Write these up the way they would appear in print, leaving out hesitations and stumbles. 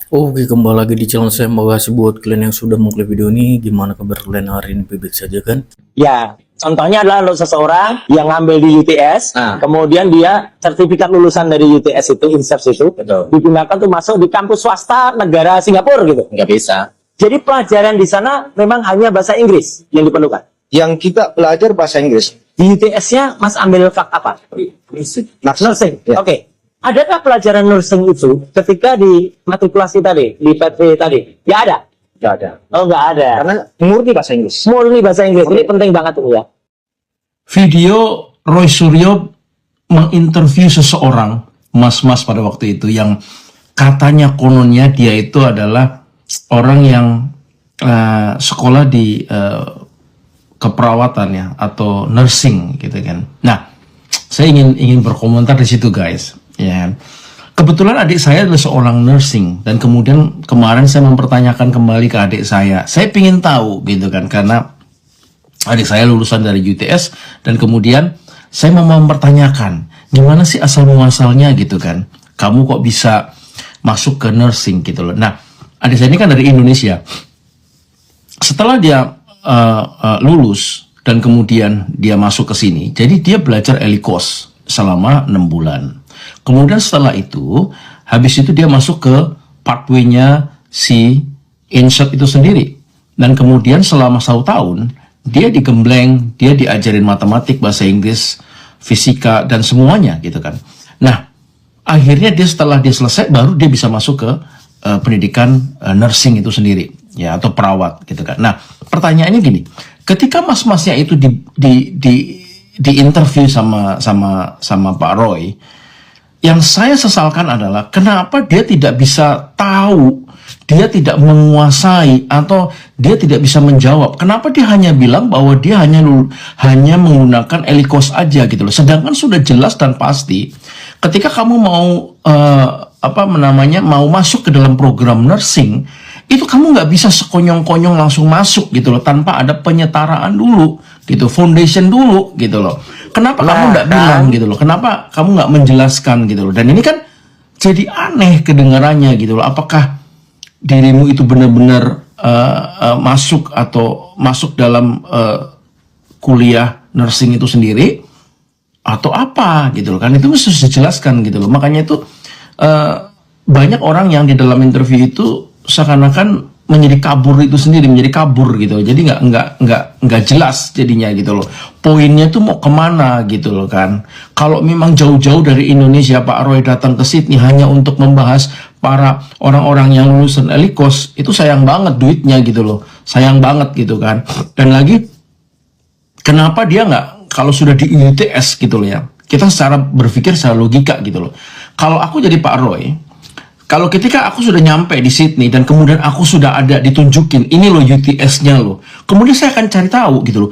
Oke, kembali lagi di channel saya. Makasih buat kalian yang sudah mengklik video ini. Gimana kabar kalian hari ini? Baik saja kan? Ya, contohnya adalah lo seseorang yang ngambil di UTS, kemudian dia sertifikat lulusan dari UTS itu, INSERT itu, digunakan untuk masuk di kampus swasta negara Singapura gitu. Nggak bisa. Jadi pelajaran di sana memang hanya bahasa Inggris yang diperlukan. Yang kita belajar bahasa Inggris. Di UTS-nya Mas ambil fak apa? Nursing. Ya. Oke. Adakah pelajaran nursing itu ketika di matrikulasi tadi, di PT tadi? Ya ada. Nggak ada. Oh, nggak ada. Karena murni bahasa Inggris. Murni bahasa Inggris. Ini penting banget tuh ya. Video Roy Suryo menginterview seseorang, mas-mas pada waktu itu, yang katanya kononnya dia itu adalah orang yang sekolah di keperawatan ya, atau nursing gitu kan. Nah, saya ingin berkomentar di situ guys. Ya, kebetulan adik saya adalah seorang nursing, dan kemudian kemarin saya mempertanyakan kembali ke adik saya. Saya ingin tahu gitu kan, karena adik saya lulusan dari UTS, dan kemudian saya mau mempertanyakan gimana sih asal muasalnya gitu kan. Kamu kok bisa masuk ke nursing gitu loh. Nah, adik saya ini kan dari Indonesia. Setelah dia lulus dan kemudian dia masuk ke sini, jadi dia belajar elikos selama 6 bulan. Kemudian setelah itu, habis itu dia masuk ke pathway-nya si INSERT itu sendiri. Dan kemudian selama 1 tahun, dia digembleng, dia diajarin matematik, bahasa Inggris, fisika, dan semuanya gitu kan. Nah, akhirnya dia setelah dia selesai, baru dia bisa masuk ke pendidikan nursing itu sendiri, ya, atau perawat gitu kan. Nah, pertanyaannya gini, ketika mas-masnya itu di interview sama Pak Roy, yang saya sesalkan adalah kenapa dia tidak bisa tahu, dia tidak menguasai, atau dia tidak bisa menjawab. Kenapa dia hanya bilang bahwa dia hanya menggunakan elikos aja gitu loh. Sedangkan sudah jelas dan pasti ketika kamu mau mau masuk ke dalam program nursing, itu kamu nggak bisa sekonyong-konyong langsung masuk gitu loh, tanpa ada penyetaraan dulu gitu, foundation dulu gitu loh. Kenapa kamu nggak bilang gitu loh? Kenapa kamu nggak menjelaskan gitu loh? Dan ini kan jadi aneh kedengarannya gitu loh. Apakah dirimu itu benar-benar masuk dalam kuliah nursing itu sendiri, atau apa gitu loh? Kan itu mesti dijelaskan gitu loh. Makanya itu banyak orang yang di dalam interview itu seakan-akan menjadi kabur itu sendiri, menjadi kabur gitu. Jadi nggak jelas jadinya gitu loh. Poinnya tuh mau kemana gitu loh kan. Kalau memang jauh-jauh dari Indonesia Pak Roy datang ke Sydney hanya untuk membahas para orang-orang yang lulusan elikos, itu sayang banget duitnya gitu loh. Sayang banget gitu kan. Dan lagi, kenapa dia nggak, kalau sudah di UTS gitu loh ya, kita secara berpikir secara logika gitu loh. Kalau aku jadi Pak Roy, kalau ketika aku sudah nyampe di Sydney dan kemudian aku sudah ada ditunjukin, ini loh UTS-nya loh. Kemudian saya akan cari tahu gitu loh,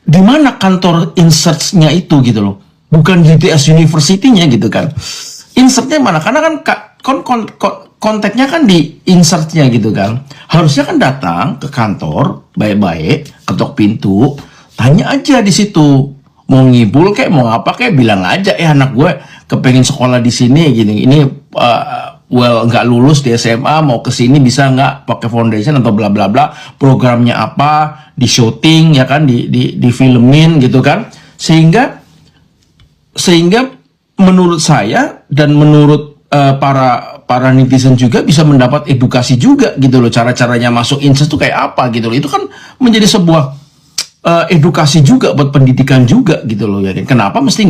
di mana kantor INSERT-nya itu gitu loh. Bukan UTS University-nya gitu kan. INSERT-nya mana? Karena kan kontaknya kan di INSERT-nya gitu kan. Harusnya kan datang ke kantor, baik-baik, ketok pintu, tanya aja di situ. Mau ngibul kayak mau apa kayak bilang aja, anak gue kepengen sekolah di sini gini, ini nggak lulus di SMA, mau ke sini bisa nggak pakai foundation atau bla bla bla, programnya apa, di syuting ya kan, di filmin gitu kan, sehingga menurut saya dan menurut para netizen juga bisa mendapat edukasi juga gitu loh, cara-caranya masuk INSERT itu kayak apa gitu loh. Itu kan menjadi sebuah edukasi juga buat pendidikan juga gitu loh ya. Kenapa mesti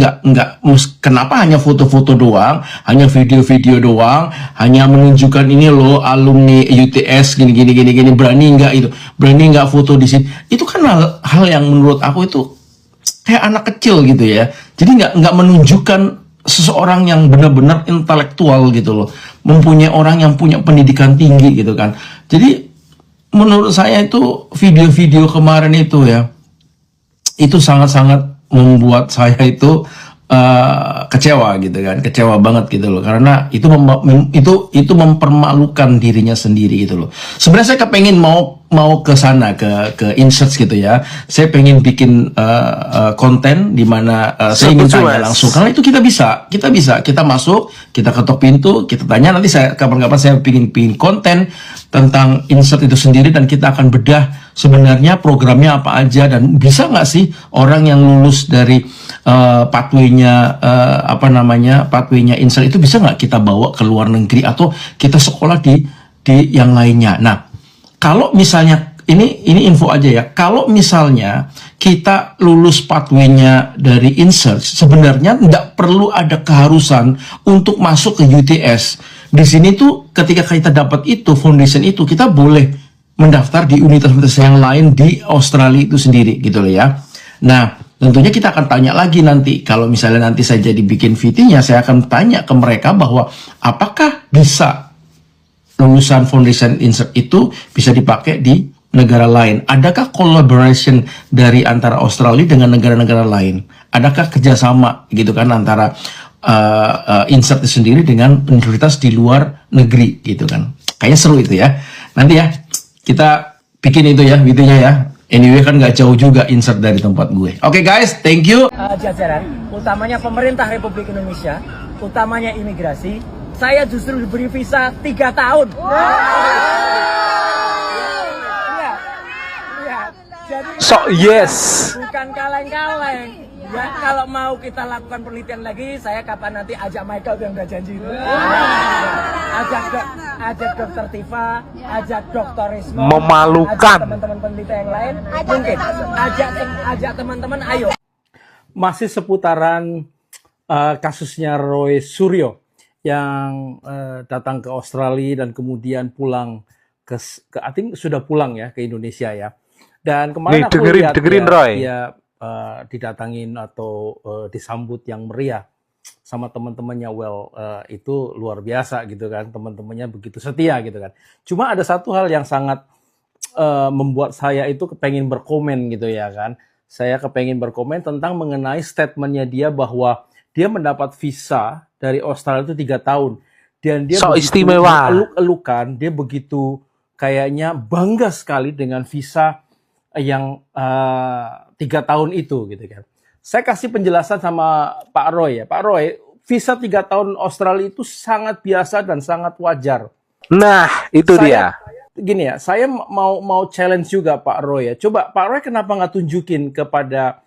kenapa hanya foto-foto doang, hanya video-video doang, hanya menunjukkan ini loh alumni UTS gini, berani nggak foto di sini. Itu kan hal yang menurut aku itu kayak anak kecil gitu ya. Jadi nggak menunjukkan seseorang yang benar-benar intelektual gitu loh, mempunyai orang yang punya pendidikan tinggi gitu kan. Jadi menurut saya itu video-video kemarin itu ya, itu sangat-sangat membuat saya itu kecewa gitu kan, kecewa banget gitu loh, karena itu mempermalukan dirinya sendiri gitu loh. Sebenarnya saya kepengen mau mau ke sana ke insert gitu ya. Saya pengen bikin konten di mana saya ingin tanya langsung. Karena itu kita bisa masuk, kita ketok pintu, kita tanya, nanti saya kapan-kapan saya pingin konten tentang insert itu sendiri, dan kita akan bedah sebenarnya programnya apa aja, dan bisa nggak sih orang yang lulus dari pathway-nya pathway-nya insert itu bisa nggak kita bawa ke luar negeri atau kita sekolah di yang lainnya. Nah, kalau misalnya ini info aja ya, kalau misalnya kita lulus pathway-nya dari insert, sebenarnya nggak perlu ada keharusan untuk masuk ke UTS. Di sini tuh ketika kita dapat itu foundation itu, kita boleh mendaftar di universitas yang lain di Australia itu sendiri gitu loh ya. Nah, tentunya kita akan tanya lagi nanti, kalau misalnya nanti saya jadi bikin VT-nya, saya akan tanya ke mereka bahwa apakah bisa lulusan foundation insert itu bisa dipakai di negara lain. Adakah collaboration dari antara Australia dengan negara-negara lain? Adakah kerjasama gitu kan antara insert itu sendiri dengan universitas di luar negeri gitu kan? Kayaknya seru itu ya. Nanti ya kita bikin itu ya videonya ya. Anyway kan nggak jauh juga insert dari tempat gue. Oke guys, thank you. Jajaran, utamanya pemerintah Republik Indonesia, utamanya imigrasi, saya justru diberi visa 3 tahun. Jadi yes. bukan kaleng-kaleng. Ya, kalau mau kita lakukan penelitian lagi, saya kapan nanti ajak Michael yang udah janji itu. Ajak Dokter Tifa, ajak Dokter Risma, Memalukan. ajak teman-teman peneliti yang lain, mungkin ajak teman-teman, ayo. Masih seputaran kasusnya Roy Suryo yang datang ke Australia dan kemudian pulang ke I think sudah pulang ya ke Indonesia ya. Dan kemarin aku lihat Roy. dia didatangin atau disambut yang meriah sama teman-temannya. Itu luar biasa gitu kan, teman-temannya begitu setia gitu kan. Cuma ada satu hal yang sangat membuat saya itu kepengen berkomen gitu ya kan. Saya kepengen berkomen tentang mengenai statementnya dia bahwa dia mendapat visa dari Australia itu 3 tahun. Dan dia istimewa. Eluk-elukan, dia begitu kayaknya bangga sekali dengan visa yang 3 tahun itu gitu kan. Saya kasih penjelasan sama Pak Roy ya. Pak Roy, visa 3 tahun Australia itu sangat biasa dan sangat wajar. Nah, itu dia. Gini ya, saya mau challenge juga Pak Roy ya. Coba Pak Roy kenapa nggak tunjukin kepada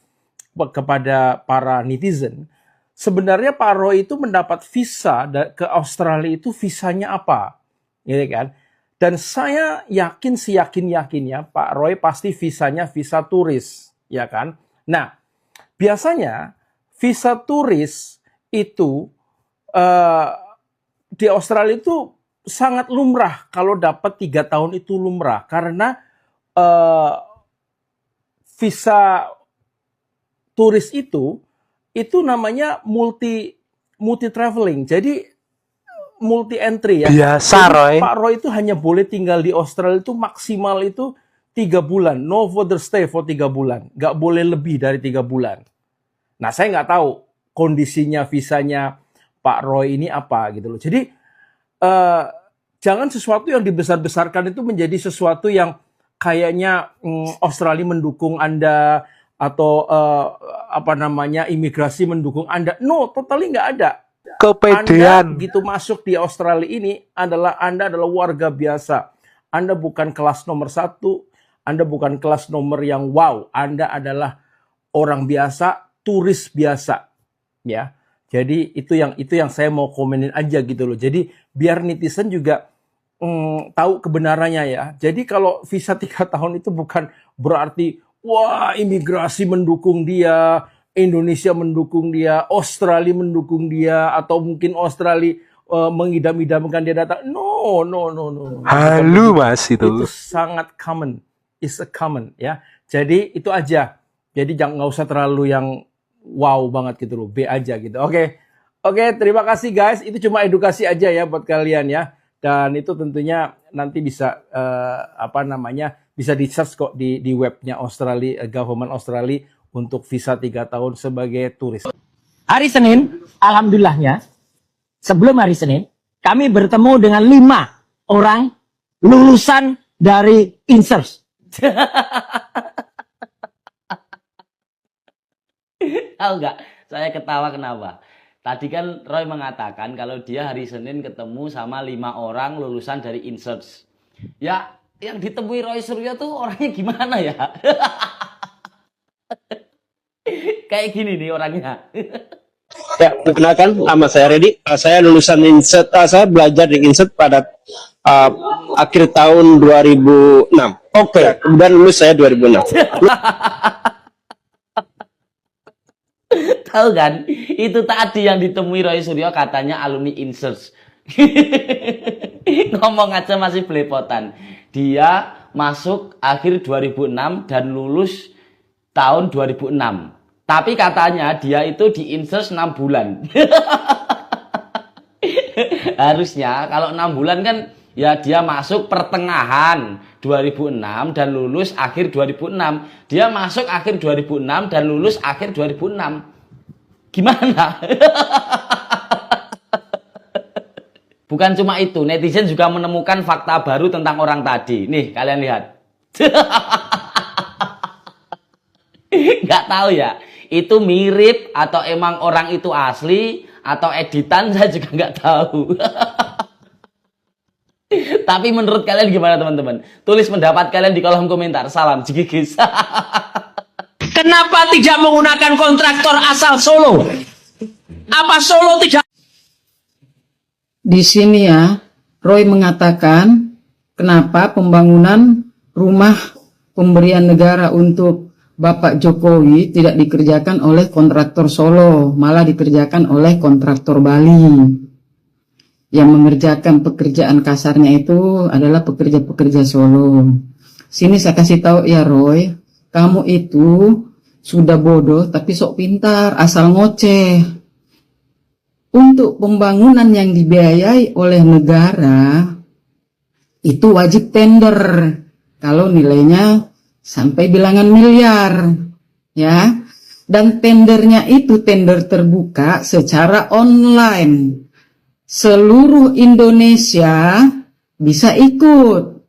para netizen, sebenarnya Pak Roy itu mendapat visa ke Australia itu visanya apa, gitu kan? Dan saya yakin seyakin-yakinnya Pak Roy pasti visanya visa turis, ya kan? Nah, biasanya visa turis itu di Australia itu sangat lumrah. Kalau dapat 3 tahun itu lumrah. Karena visa turis itu namanya multi traveling. Jadi multi entry ya. Biasa, Roy. Pak Roy itu hanya boleh tinggal di Australia itu maksimal itu 3 bulan. No further stay for 3 bulan. Nggak boleh lebih dari 3 bulan. Nah, saya nggak tahu kondisinya visanya Pak Roy ini apa gitu loh. Jadi jangan sesuatu yang dibesar-besarkan itu menjadi sesuatu yang kayaknya Australia mendukung Anda atau imigrasi mendukung Anda. No, totally nggak ada. Kepedean. Anda begitu masuk di Australia ini Anda adalah warga biasa. Anda bukan kelas nomor 1, Anda bukan kelas nomor yang wow. Anda adalah orang biasa, turis biasa, ya. Jadi itu yang saya mau komenin aja gitu loh. Jadi biar netizen juga tahu kebenarannya ya. Jadi kalau visa 3 tahun itu bukan berarti wah imigrasi mendukung dia, Indonesia mendukung dia, Australia mendukung dia, atau mungkin Australia mengidam-idamkan dia datang. No. Halu mas itu. Itu sangat common. It's a common ya. Jadi itu aja. Jadi nggak usah terlalu yang wow banget gitu loh. B aja gitu. Oke, terima kasih guys. Itu cuma edukasi aja ya buat kalian ya. Dan itu tentunya nanti bisa bisa di-search kok di webnya Australia, government Australia untuk visa 3 tahun sebagai turis. Hari Senin, alhamdulillahnya, sebelum hari Senin, kami bertemu dengan 5 orang lulusan dari insert. Tahu nggak? Saya ketawa kenapa? Tadi kan Roy mengatakan kalau dia hari Senin ketemu sama 5 orang lulusan dari InSearch. Ya, yang ditemui Roy Suryo tuh orangnya gimana ya? Kayak gini nih orangnya. Ya, perkenalkan nama saya Redi. Saya lulusan InSearch. Saya belajar di InSearch pada akhir tahun 2006. Oke. Ya, kemudian lulus saya 2006. Tahu kan? Itu tadi yang ditemui Roy Suryo katanya alumni InSearch. Ngomong aja masih belepotan. Dia masuk akhir 2006 dan lulus tahun 2006. Tapi katanya dia itu di InSearch 6 bulan. Harusnya kalau 6 bulan kan ya dia masuk pertengahan 2006 dan lulus akhir 2006. Dia masuk akhir 2006 dan lulus akhir 2006. Gimana? Bukan cuma itu, netizen juga menemukan fakta baru tentang orang tadi. Nih, kalian lihat. Nggak tahu ya, itu mirip atau emang orang itu asli atau editan, saya juga nggak tahu. Tapi menurut kalian gimana teman-teman? Tulis pendapat kalian di kolom komentar. Salam Jigigis. Kenapa tidak menggunakan kontraktor asal Solo? Apa Solo tidak? Di sini ya, Roy mengatakan kenapa pembangunan rumah pemberian negara untuk Bapak Jokowi tidak dikerjakan oleh kontraktor Solo, malah dikerjakan oleh kontraktor Bali. Yang mengerjakan pekerjaan kasarnya itu adalah pekerja-pekerja Solo. Sini saya kasih tahu ya Roy, kamu itu sudah bodoh tapi sok pintar, asal ngoceh. Untuk pembangunan yang dibiayai oleh negara itu wajib tender kalau nilainya sampai bilangan miliar, ya. Dan tendernya itu tender terbuka secara online. Seluruh Indonesia bisa ikut.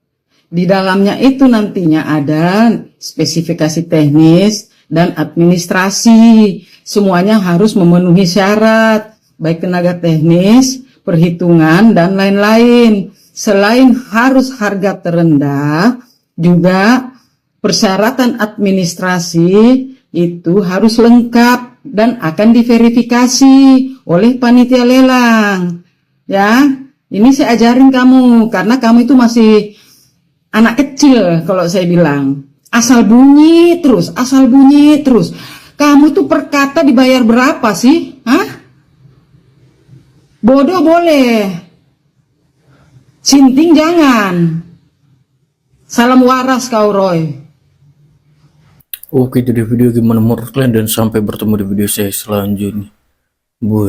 Di dalamnya itu nantinya ada spesifikasi teknis dan administrasi. Semuanya harus memenuhi syarat, baik tenaga teknis, perhitungan, dan lain-lain. Selain harus harga terendah, juga persyaratan administrasi itu harus lengkap dan akan diverifikasi oleh panitia lelang. Ya, ini saya ajarin kamu, karena kamu itu masih anak kecil kalau saya bilang. Asal bunyi terus, asal bunyi terus. Kamu itu per kata dibayar berapa sih? Hah? Bodoh boleh, sinting jangan. Salam waras kau Roy. Oke, jadi video gimana menurut kalian dan sampai bertemu di video saya selanjutnya. Buat